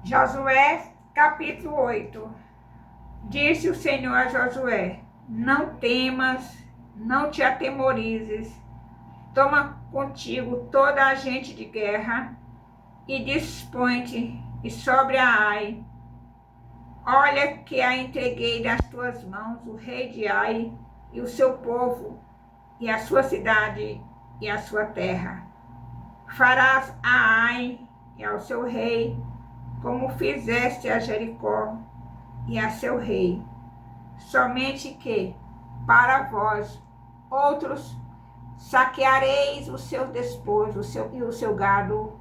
Josué, capítulo 8. Disse o Senhor a Josué: não temas, não te atemorizes, toma contigo toda a gente de guerra e dispõe-te e sobre a Ai. Olha que a entreguei nas tuas mãos, o rei de Ai e o seu povo, e a sua cidade e a sua terra. Farás a Ai e ao seu rei, como fizeste a Jericó e a seu rei. Somente que, para vós, outros, saqueareis os seus despojos e o seu gado,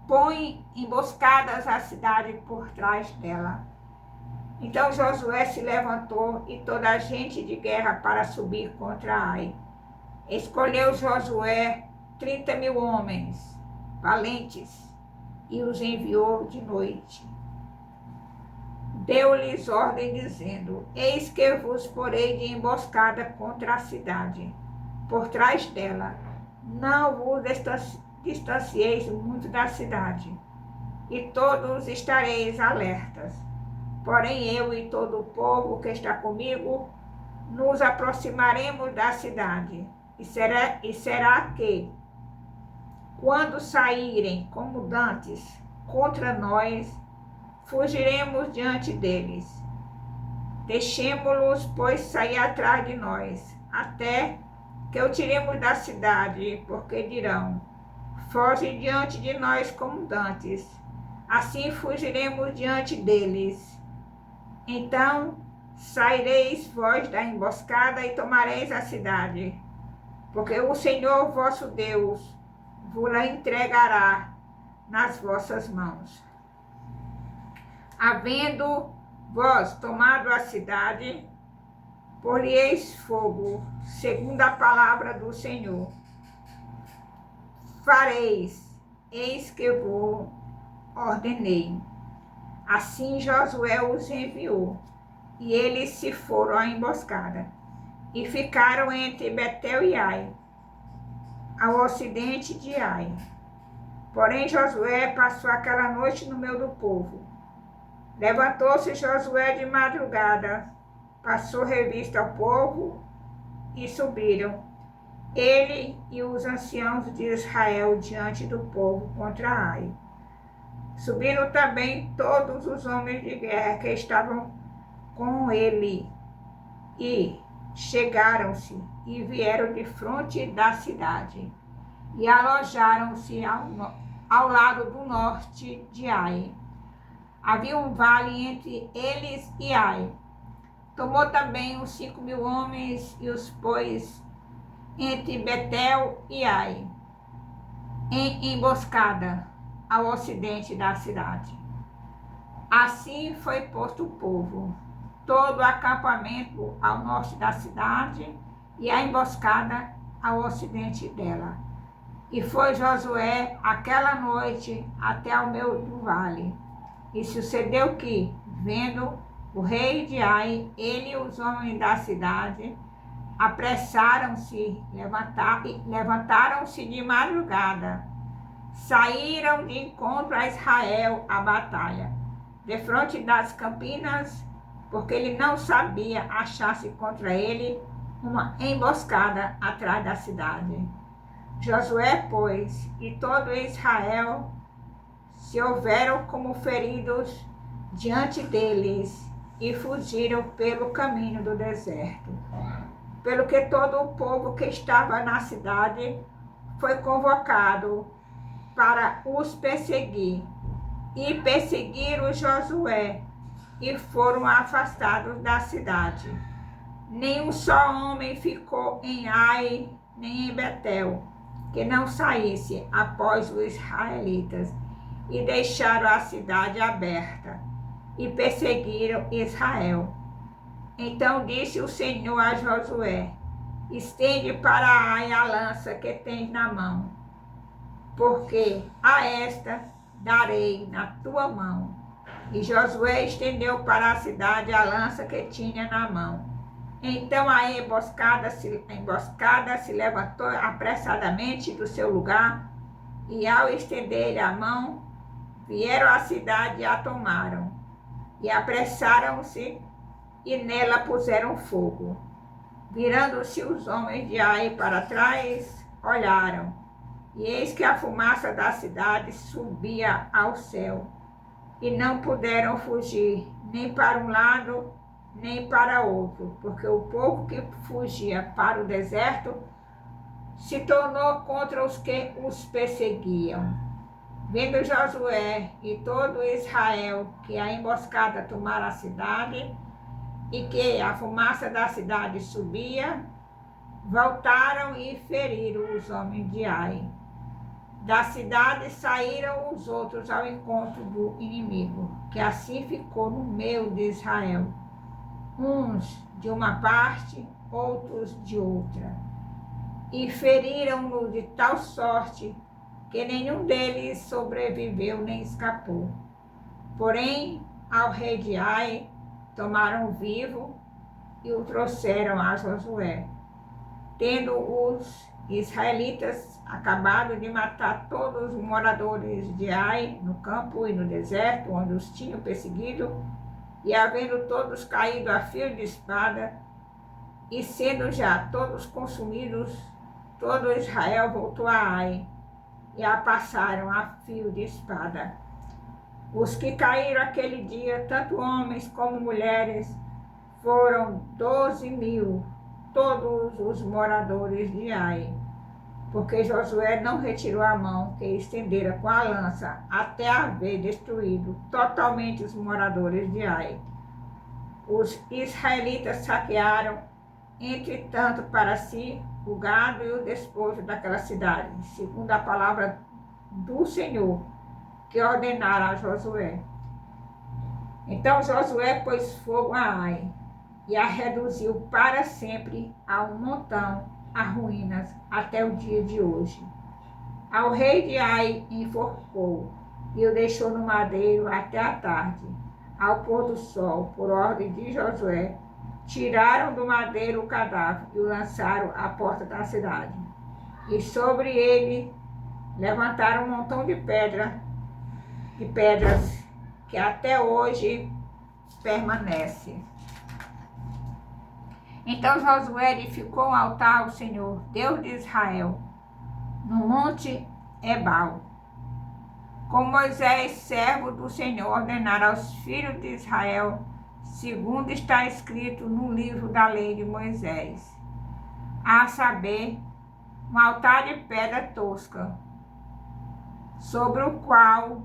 põe emboscadas a cidade por trás dela. Então Josué se levantou e toda a gente de guerra para subir contra Ai. Escolheu Josué 30.000 homens valentes e os enviou de noite. Deu-lhes ordem dizendo: eis que vos porei de emboscada contra a cidade, por trás dela. Não vos distancieis muito da cidade, e todos estareis alertas. Porém eu e todo o povo que está comigo nos aproximaremos da cidade, e será que, quando saírem como dantes contra nós, fugiremos diante deles. Deixemo-los, pois, sair atrás de nós, até que o tiremos da cidade, porque dirão: foge diante de nós como dantes. Assim fugiremos diante deles. Então saireis vós da emboscada e tomareis a cidade, porque o Senhor vosso Deus vos-la entregará nas vossas mãos. Havendo vós tomado a cidade, por-lhe-eis fogo, segundo a palavra do Senhor. Fareis, eis que vos ordenei. Assim Josué os enviou, e eles se foram à emboscada, e ficaram entre Betel e Ai, ao ocidente de Ai. Porém Josué passou aquela noite no meio do povo. Levantou-se Josué de madrugada, passou revista ao povo, e subiram, ele e os anciãos de Israel, diante do povo contra Ai. Subiram também todos os homens de guerra que estavam com ele, e chegaram-se e vieram de fronte da cidade, e alojaram-se ao lado do norte de Ai. Havia um vale entre eles e Ai. Tomou também os 5.000 homens e os pôs entre Betel e Ai, em emboscada ao ocidente da cidade. Assim foi posto o povo, todo o acampamento ao norte da cidade e a emboscada ao ocidente dela. E foi Josué aquela noite até ao meio do vale. E sucedeu que, vendo o rei de Ai, ele e os homens da cidade, apressaram-se, levantaram-se de madrugada, saíram de encontro a Israel à batalha, defronte das campinas, porque ele não sabia achar-se contra ele uma emboscada atrás da cidade. Josué, pois, e todo Israel se houveram como feridos diante deles e fugiram pelo caminho do deserto. Pelo que todo o povo que estava na cidade foi convocado para os perseguir. E perseguiram Josué e foram afastados da cidade. Nem um só homem ficou em Ai, nem em Betel, que não saísse após os israelitas, e deixaram a cidade aberta, e perseguiram Israel. Então disse o Senhor a Josué: estende para Ai a lança que tens na mão, porque a esta darei na tua mão. E Josué estendeu para a cidade a lança que tinha na mão. Então a emboscada se levantou apressadamente do seu lugar, e ao estender-lhe a mão, vieram à cidade e a tomaram, e apressaram-se e nela puseram fogo. Virando-se os homens de Ai para trás, olharam, e eis que a fumaça da cidade subia ao céu, e não puderam fugir, nem para um lado, nem para outro, porque o povo que fugia para o deserto se tornou contra os que os perseguiam. Vendo Josué e todo Israel que a emboscada tomara a cidade e que a fumaça da cidade subia, voltaram e feriram os homens de Ai. Da cidade saíram os outros ao encontro do inimigo, que assim ficou no meio de Israel, uns de uma parte, outros de outra. E feriram-no de tal sorte que nenhum deles sobreviveu nem escapou. Porém, ao rei de Ai, tomaram vivo e o trouxeram a Josué. Tendo os israelitas acabado de matar todos os moradores de Ai, no campo e no deserto, onde os tinham perseguido, e havendo todos caído a fio de espada, e sendo já todos consumidos, todo Israel voltou a Ai, e a passaram a fio de espada. Os que caíram aquele dia, tanto homens como mulheres, foram 12.000, todos os moradores de Ai, porque Josué não retirou a mão que estendera com a lança até haver destruído totalmente os moradores de Ai. Os israelitas saquearam, entretanto, para si o gado e o despojo daquela cidade, segundo a palavra do Senhor, que ordenara a Josué. Então Josué pôs fogo a Ai, e a reduziu para sempre a um montão, a ruínas, até o dia de hoje. Ao rei de Ai enforcou, e o deixou no madeiro até a tarde. Ao pôr do sol, por ordem de Josué, tiraram do madeiro o cadáver e o lançaram à porta da cidade. E sobre ele levantaram um montão de pedras que até hoje permanece. Então Josué edificou um altar ao Senhor, Deus de Israel, no monte Ebal, como Moisés, servo do Senhor, ordenara aos filhos de Israel, segundo está escrito no livro da lei de Moisés, a saber, um altar de pedra tosca, sobre o qual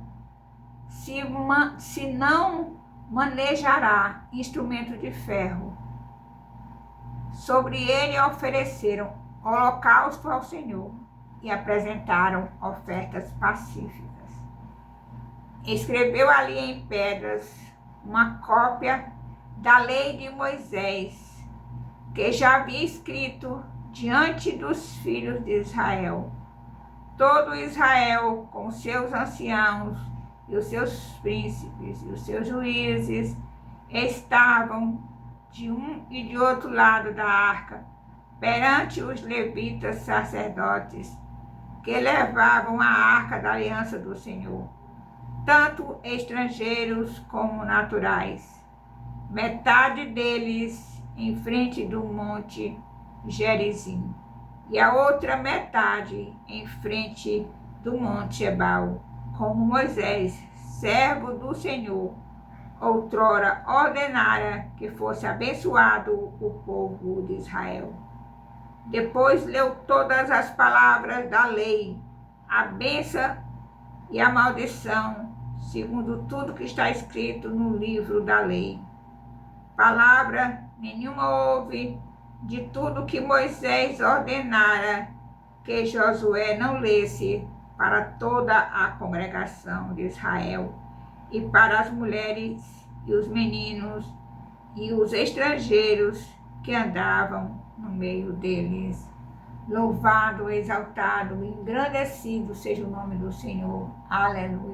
se não manejará instrumento de ferro. Sobre ele ofereceram holocausto ao Senhor e apresentaram ofertas pacíficas. Escreveu ali em pedras uma cópia da lei de Moisés, que já havia escrito diante dos filhos de Israel. Todo Israel, com seus anciãos e os seus príncipes e os seus juízes, estavam de um e de outro lado da arca, perante os levitas sacerdotes, que levavam a arca da aliança do Senhor, tanto estrangeiros como naturais. Metade deles em frente do monte Gerizim, e a outra metade em frente do monte Ebal, como Moisés, servo do Senhor, outrora ordenara que fosse abençoado o povo de Israel. Depois leu todas as palavras da lei, a bênção e a maldição, segundo tudo que está escrito no livro da lei. Palavra nenhuma houve de tudo que Moisés ordenara que Josué não lesse para toda a congregação de Israel e para as mulheres e os meninos e os estrangeiros que andavam no meio deles. Louvado, exaltado, engrandecido seja o nome do Senhor. Aleluia.